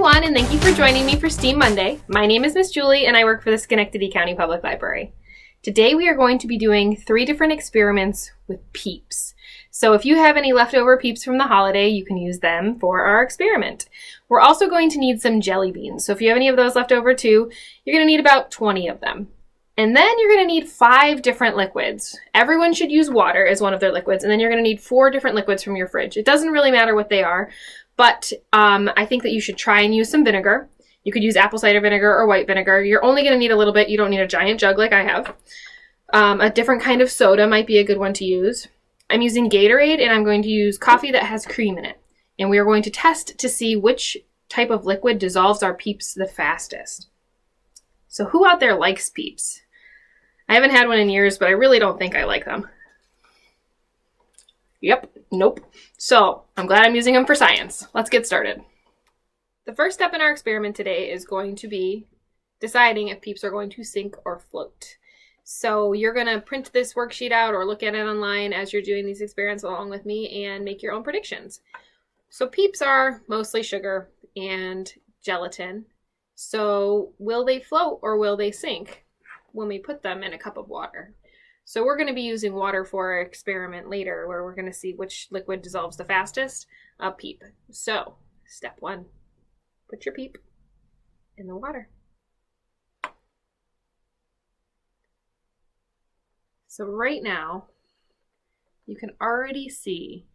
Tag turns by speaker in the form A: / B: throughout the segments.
A: everyone, and thank you for joining me for STEAM Monday. My name is Miss Julie, and I work for the Schenectady County Public Library. Today we are going to be doing 3 different experiments with Peeps. So if you have any leftover Peeps from the holiday, you can use them for our experiment. We're also going to need some jelly beans. So if you have any of those left over too, you're going to need about 20 of them. And then you're going to need 5 different liquids. Everyone should use water as one of their liquids, and then you're going to need 4 different liquids from your fridge. It doesn't really matter what they are, but I think that you should try and use some vinegar. You could use apple cider vinegar or white vinegar. You're only going to need a little bit. You don't need a giant jug like I have. A different kind of soda might be a good one to use. I'm using Gatorade, and I'm going to use coffee that has cream in it. And we are going to test to see which type of liquid dissolves our Peeps the fastest. So who out there likes Peeps? I haven't had one in years, but I really don't think I like them. Yep, nope. So I'm glad I'm using them for science. Let's get started. The first step in our experiment today is going to be deciding if Peeps are going to sink or float. So you're going to print this worksheet out or look at it online as you're doing these experiments along with me and make your own predictions. So Peeps are mostly sugar and gelatin. So will they float or will they sink when we put them in a cup of water? So we're going to be using water for our experiment later, where we're going to see which liquid dissolves the fastest, a Peep. So step 1, put your Peep in the water. So right now, you can already see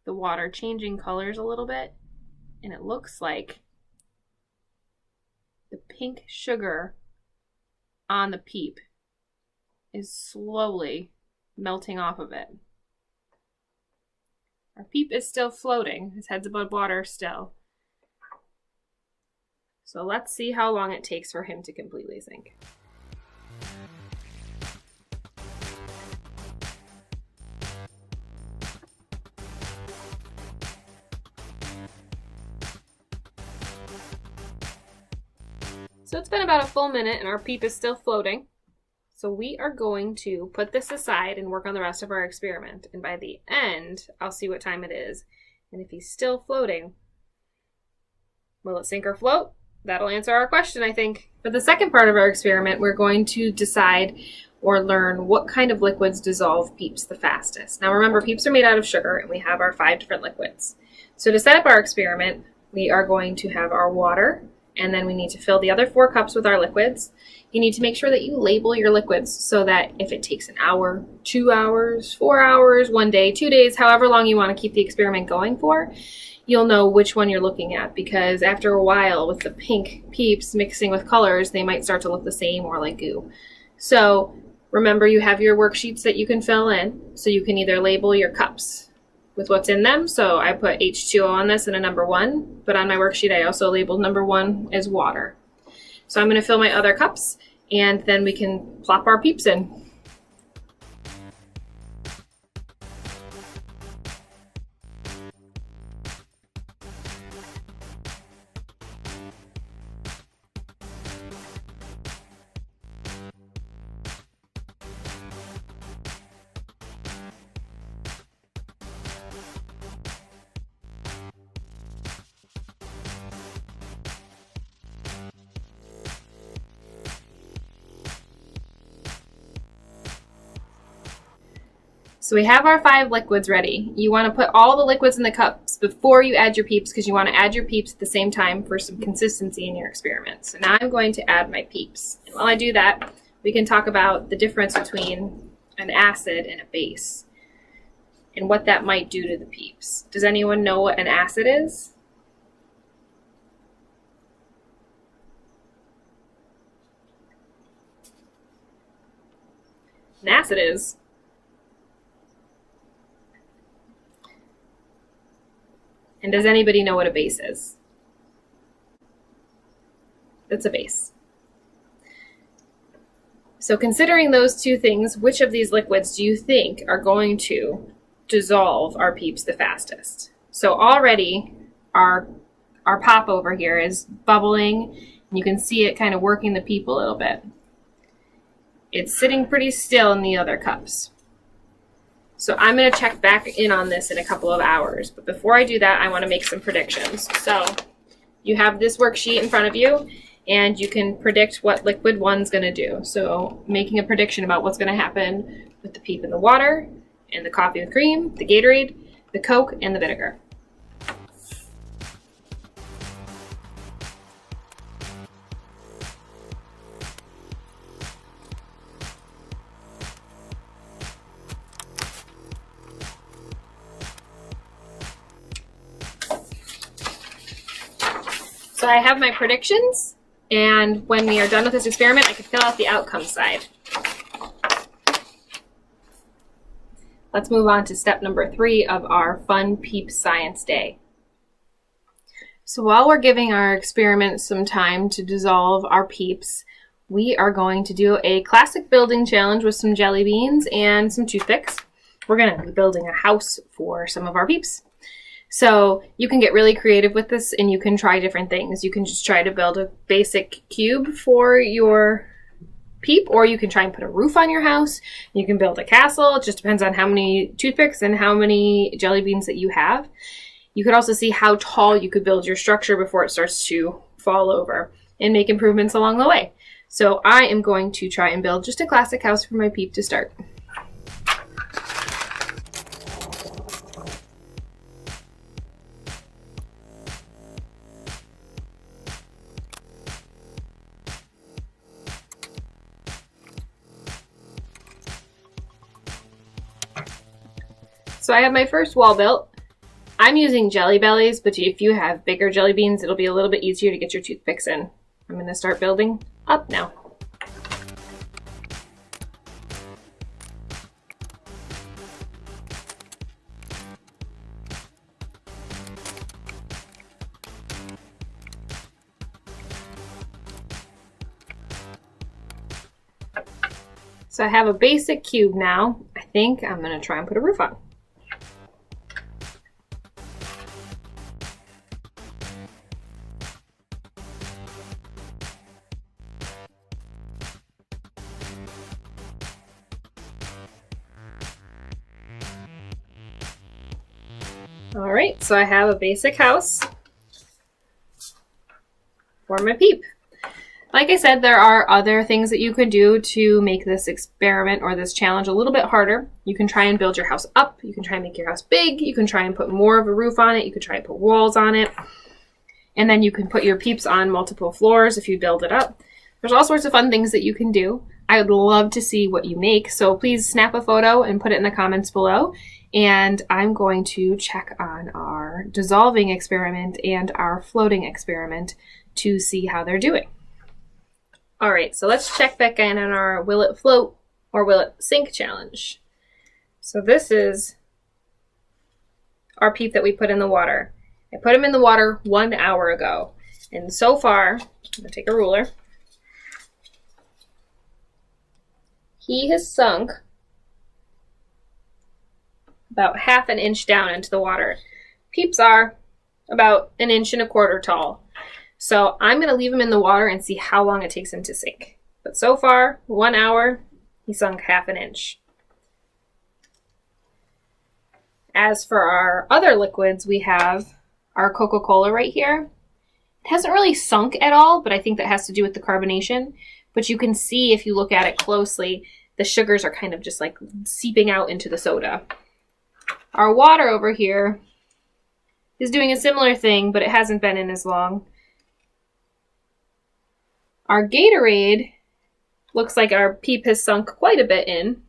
A: the water changing colors a little bit, and it looks like the pink sugar on the Peep is slowly melting off of it. Our Peep is still floating. His head's above water still. So let's see how long it takes for him to completely sink. So it's been about a full minute and our Peep is still floating. So we are going to put this aside and work on the rest of our experiment. And by the end, I'll see what time it is. And if he's still floating, will it sink or float? That'll answer our question, I think. For the second part of our experiment, we're going to decide or learn what kind of liquids dissolve Peeps the fastest. Now remember, Peeps are made out of sugar and we have our 5 different liquids. So to set up our experiment, we are going to have our water, and then we need to fill the other 4 cups with our liquids. You need to make sure that you label your liquids so that if it takes an hour, 2 hours, 4 hours, 1 day, 2 days, however long you want to keep the experiment going for, you'll know which one you're looking at, because after a while with the pink Peeps mixing with colors, they might start to look the same or like goo. So remember, you have your worksheets that you can fill in, so you can either label your cups with what's in them. So I put H2O on this and a number 1, but on my worksheet I also labeled number 1 as water. So I'm going to fill my other cups, and then we can plop our Peeps in. So we have our 5 liquids ready. You want to put all the liquids in the cups before you add your Peeps, because you want to add your Peeps at the same time for some consistency in your experiment. So now I'm going to add my Peeps. And while I do that, we can talk about the difference between an acid and a base and what that might do to the Peeps. Does anyone know what an acid is? An acid is And does anybody know what a base is? It's a base. So considering those 2 things, which of these liquids do you think are going to dissolve our Peeps the fastest? So already our pop over here is bubbling, and you can see it kind of working the Peep a little bit. It's sitting pretty still in the other cups. So I'm going to check back in on this in a couple of hours. But before I do that, I want to make some predictions. So you have this worksheet in front of you, and you can predict what liquid one's going to do. So making a prediction about what's going to happen with the Peep in the water, and the coffee with cream, the Gatorade, the Coke, and the vinegar. So I have my predictions, and when we are done with this experiment, I can fill out the outcome side. Let's move on to step number 3 of our fun Peep Science Day. So while we're giving our experiment some time to dissolve our Peeps, we are going to do a classic building challenge with some jelly beans and some toothpicks. We're going to be building a house for some of our Peeps. So you can get really creative with this, and you can try different things. You can just try to build a basic cube for your Peep, or you can try and put a roof on your house. You can build a castle. It just depends on how many toothpicks and how many jelly beans that you have. You could also see how tall you could build your structure before it starts to fall over, and make improvements along the way. So I am going to try and build just a classic house for my Peep to start. So I have my first wall built. I'm using Jelly Bellies, but if you have bigger jelly beans, it'll be a little bit easier to get your toothpicks in. I'm going to start building up now. So I have a basic cube now. I think I'm going to try and put a roof on. All right, so I have a basic house for my Peep. Like I said, there are other things that you could do to make this experiment or this challenge a little bit harder. You can try and build your house up. You can try and make your house big. You can try and put more of a roof on it. You could try and put walls on it. And then you can put your Peeps on multiple floors if you build it up. There's all sorts of fun things that you can do. I would love to see what you make, so please snap a photo and put it in the comments below. And I'm going to check on our dissolving experiment and our floating experiment to see how they're doing. All right, so let's check back in on our will it float or will it sink challenge. So this is our Peep that we put in the water. I put him in the water 1 hour ago. And so far, I'm gonna take a ruler. He has sunk about 1/2 inch down into the water. Peeps are about 1.25 inches tall. So I'm going to leave him in the water and see how long it takes him to sink. But so far, 1 hour, he sunk 1/2 inch. As for our other liquids, we have our Coca-Cola right here. It hasn't really sunk at all, but I think that has to do with the carbonation. But you can see if you look at it closely, the sugars are kind of just like seeping out into the soda. Our water over here is doing a similar thing, but it hasn't been in as long. Our Gatorade looks like our Peep has sunk quite a bit in.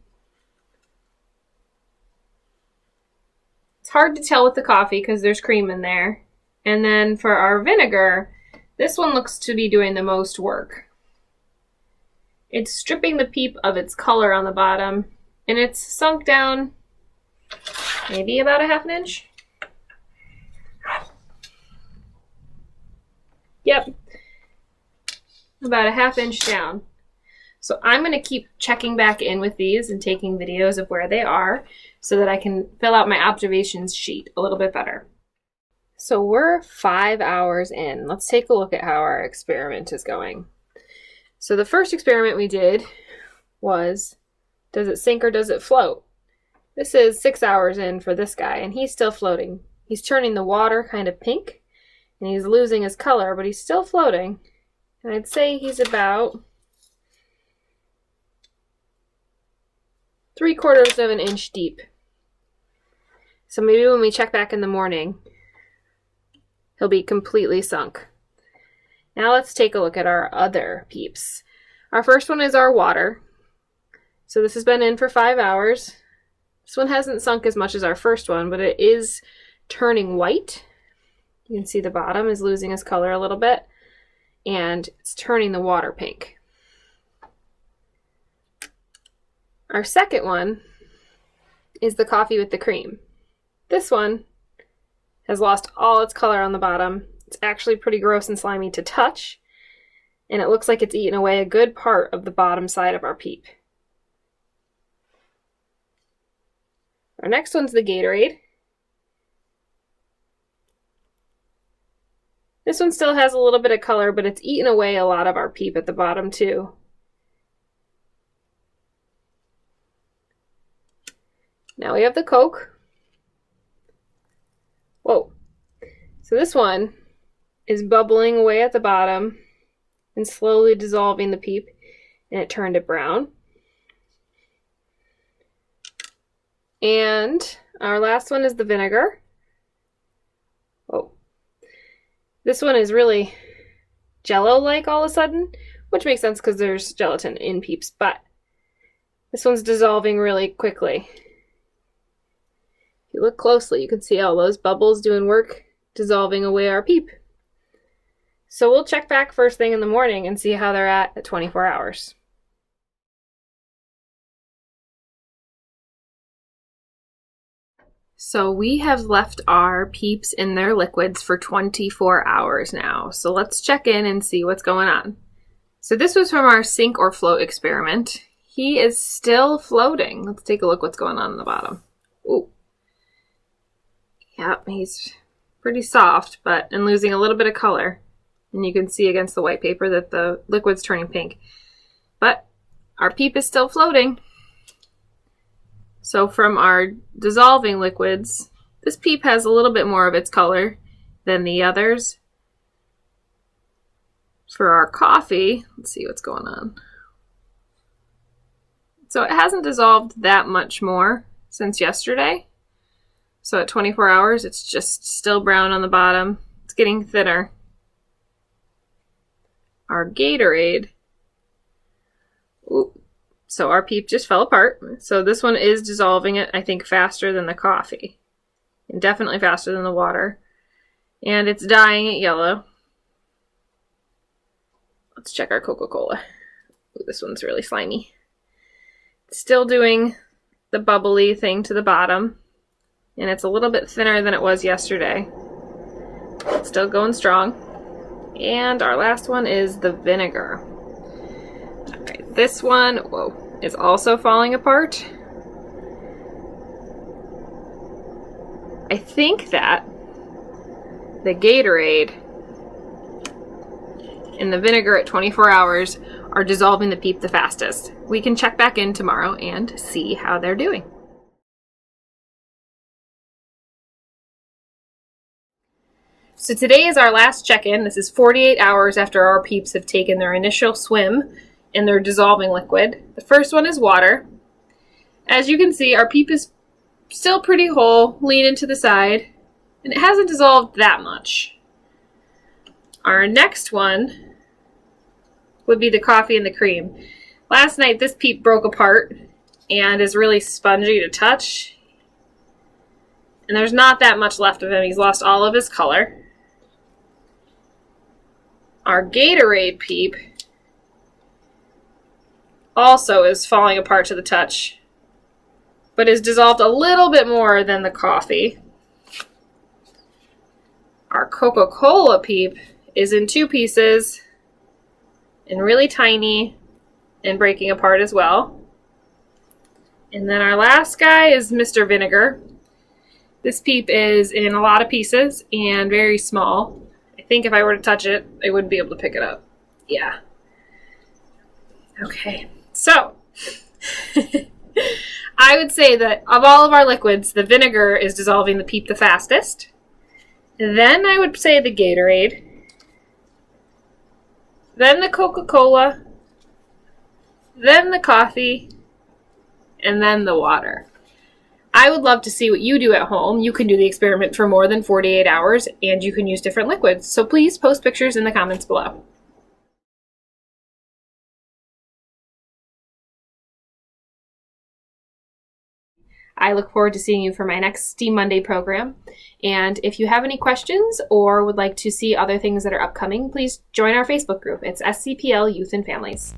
A: It's hard to tell with the coffee because there's cream in there. And then for our vinegar, this one looks to be doing the most work. It's stripping the Peep of its color on the bottom, and it's sunk down maybe about 1/2 inch. Yep. About 1/2 inch down. So I'm going to keep checking back in with these and taking videos of where they are so that I can fill out my observations sheet a little bit better. So we're 5 hours in. Let's take a look at how our experiment is going. So the first experiment we did was, does it sink or does it float? This is 6 hours in for this guy, and he's still floating. He's turning the water kind of pink, and he's losing his color, but he's still floating. And I'd say he's about 3/4 of an inch deep. So maybe when we check back in the morning, he'll be completely sunk. Now let's take a look at our other peeps. Our first one is our water. So this has been in for 5 hours. This one hasn't sunk as much as our first one, but it is turning white. You can see the bottom is losing its color a little bit, and it's turning the water pink. Our second one is the coffee with the cream. This one has lost all its color on the bottom. It's actually pretty gross and slimy to touch, and it looks like it's eaten away a good part of the bottom side of our Peep. Our next one's the Gatorade. This one still has a little bit of color, but it's eaten away a lot of our Peep at the bottom too. Now we have the Coke. Whoa. So this one is bubbling away at the bottom and slowly dissolving the Peep, and it turned it brown. And our last one is the vinegar. Oh, this one is really jello-like all of a sudden, which makes sense because there's gelatin in Peeps, but this one's dissolving really quickly. If you look closely, you can see all those bubbles doing work, dissolving away our Peep. So we'll check back first thing in the morning and see how they're at 24 hours. So we have left our Peeps in their liquids for 24 hours now. So let's check in and see what's going on. So this was from our sink or float experiment. He is still floating. Let's take a look what's going on the bottom. Ooh. Yep, he's pretty soft, and losing a little bit of color. And you can see against the white paper that the liquid's turning pink. But our Peep is still floating. So from our dissolving liquids, this Peep has a little bit more of its color than the others. For our coffee, let's see what's going on. So it hasn't dissolved that much more since yesterday. So at 24 hours, it's just still brown on the bottom. It's getting thinner. Our Gatorade. Ooh. So our Peep just fell apart. So this one is dissolving it, I think, faster than the coffee. And definitely faster than the water. And it's dyeing it yellow. Let's check our Coca-Cola. Ooh, this one's really slimy. It's still doing the bubbly thing to the bottom. And it's a little bit thinner than it was yesterday. It's still going strong. And our last one is the vinegar. Alright, this one, is also falling apart. I think that the Gatorade and the vinegar at 24 hours are dissolving the Peep the fastest. We can check back in tomorrow and see how they're doing. So today is our last check-in. This is 48 hours after our Peeps have taken their initial swim in their dissolving liquid. The first one is water. As you can see, our Peep is still pretty whole, leaning to the side, and it hasn't dissolved that much. Our next one would be the coffee and the cream. Last night, this Peep broke apart and is really spongy to touch. And there's not that much left of him. He's lost all of his color. Our Gatorade Peep also is falling apart to the touch, but is dissolved a little bit more than the coffee. Our Coca-Cola Peep is in 2 pieces and really tiny and breaking apart as well. And then our last guy is Mr. Vinegar. This Peep is in a lot of pieces and very small. I think if I were to touch it, I wouldn't be able to pick it up. Yeah. Okay. So, I would say that of all of our liquids, the vinegar is dissolving the Peep the fastest. Then I would say the Gatorade. Then the Coca-Cola. Then the coffee. And then the water. I would love to see what you do at home. You can do the experiment for more than 48 hours, and you can use different liquids. So please post pictures in the comments below. I look forward to seeing you for my next STEAM Monday program. And if you have any questions or would like to see other things that are upcoming, please join our Facebook group. It's SCPL Youth and Families.